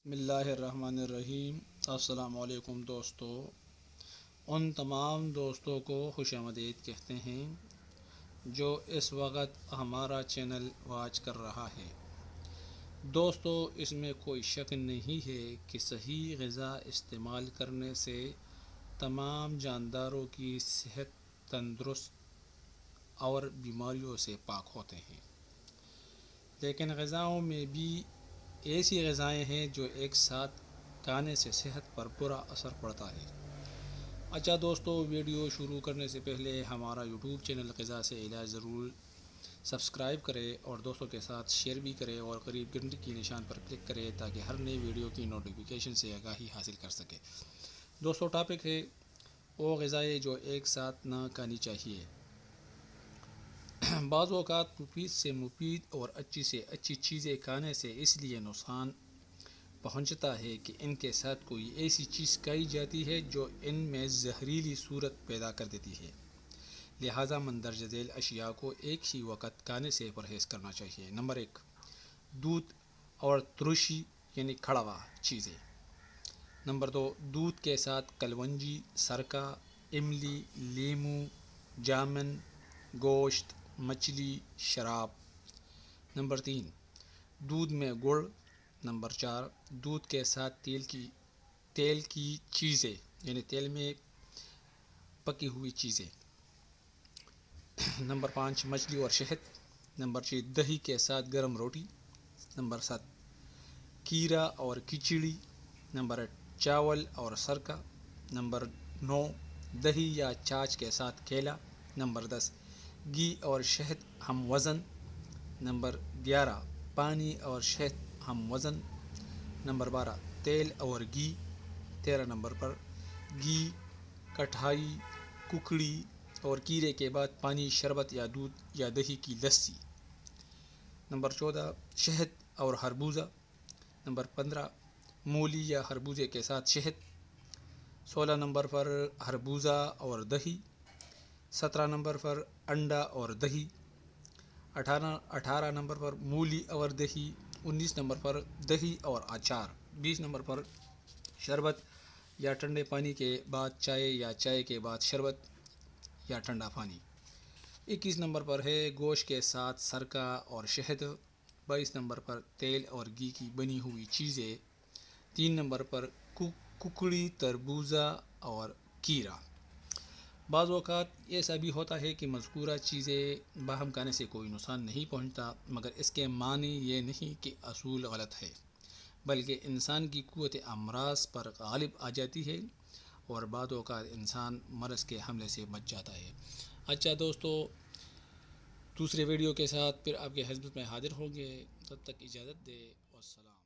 بسم اللہ الرحمن الرحیم۔ السلام علیکم دوستو، ان تمام دوستوں کو خوش آمدید کہتے ہیں جو اس وقت ہمارا چینل واچ کر رہا ہے۔ دوستو، اس میں کوئی شک نہیں ہے کہ صحیح غذا استعمال کرنے سے تمام جانداروں کی صحت تندرست اور بیماریوں سے پاک ہوتے ہیں، لیکن غذاؤں میں بھی ایسی غذائیں ہیں جو ایک ساتھ کھانے سے صحت پر برا اثر پڑتا ہے۔ اچھا دوستو، ویڈیو شروع کرنے سے پہلے ہمارا یوٹیوب چینل غذا سے علاج ضرور سبسکرائب کرے اور دوستوں کے ساتھ شیئر بھی کرے اور قریب گھنٹی کی نشان پر کلک کرے تاکہ ہر نئی ویڈیو کی نوٹیفیکیشن سے آگاہی حاصل کر سکے۔ دوستو، ٹاپک ہے وہ غذائیں جو ایک ساتھ نہ کھانی چاہیے۔ بعض اوقات مفید سے مفید اور اچھی سے اچھی چیزیں کھانے سے اس لیے نقصان پہنچتا ہے کہ ان کے ساتھ کوئی ایسی چیز کھائی جاتی ہے جو ان میں زہریلی صورت پیدا کر دیتی ہے، لہٰذا مندرجہ ذیل اشیاء کو ایک ہی وقت کھانے سے پرہیز کرنا چاہیے۔ نمبر 1، دودھ اور ترشی یعنی کڑوا چیزیں۔ نمبر 2، دودھ کے ساتھ کلونجی، سرکہ، املی، لیموں، جامن، گوشت، مچھلی، شراب۔ نمبر 3، دودھ میں گڑ۔ نمبر 4، دودھ کے ساتھ تیل کی چیزیں یعنی تیل میں پکی ہوئی چیزیں۔ نمبر 5، مچھلی اور شہد۔ نمبر 6، دہی کے ساتھ گرم روٹی۔ نمبر 7، کیرا اور کھچڑی۔ نمبر 8، چاول اور سرکہ۔ نمبر 9، دہی یا چھاچھ کے ساتھ کیلا۔ نمبر 10، گھی اور شہد ہم وزن۔ نمبر 11، پانی اور شہد ہم وزن۔ نمبر 12، تیل اور گھی۔ 13 نمبر پر گھی، کٹھائی، ککڑی اور کیرے کے بعد پانی، شربت یا دودھ یا دہی کی لسی۔ نمبر 14، شہد اور خربوزہ۔ نمبر 15، مولی یا خربوزے کے ساتھ شہد۔ 16 نمبر پر خربوزہ اور دہی۔ 17 نمبر پر انڈا اور دہی۔ 18 نمبر پر مولی اور دہی۔ 19 نمبر پر دہی اور اچار۔ 20 نمبر پر شربت یا ٹھنڈے پانی کے بعد چائے یا چائے کے بعد شربت یا ٹھنڈا پانی۔ 21 نمبر پر ہے گوشت کے ساتھ سرکہ اور شہد۔ 22 نمبر پر تیل اور گھی کی بنی ہوئی چیزیں۔ 3 نمبر پر ککڑی، تربوزہ اور کیرا۔ بعض اوقات ایسا بھی ہوتا ہے کہ مذکورہ چیزیں باہم کھانے سے کوئی نقصان نہیں پہنچتا، مگر اس کے معنی یہ نہیں کہ اصول غلط ہے، بلکہ انسان کی قوت امراض پر غالب آ جاتی ہے اور بعض اوقات انسان مرض کے حملے سے بچ جاتا ہے۔ اچھا دوستو، دوسرے ویڈیو کے ساتھ پھر آپ کے خدمت میں حاضر ہوں گے، تب تک اجازت دے، والسلام۔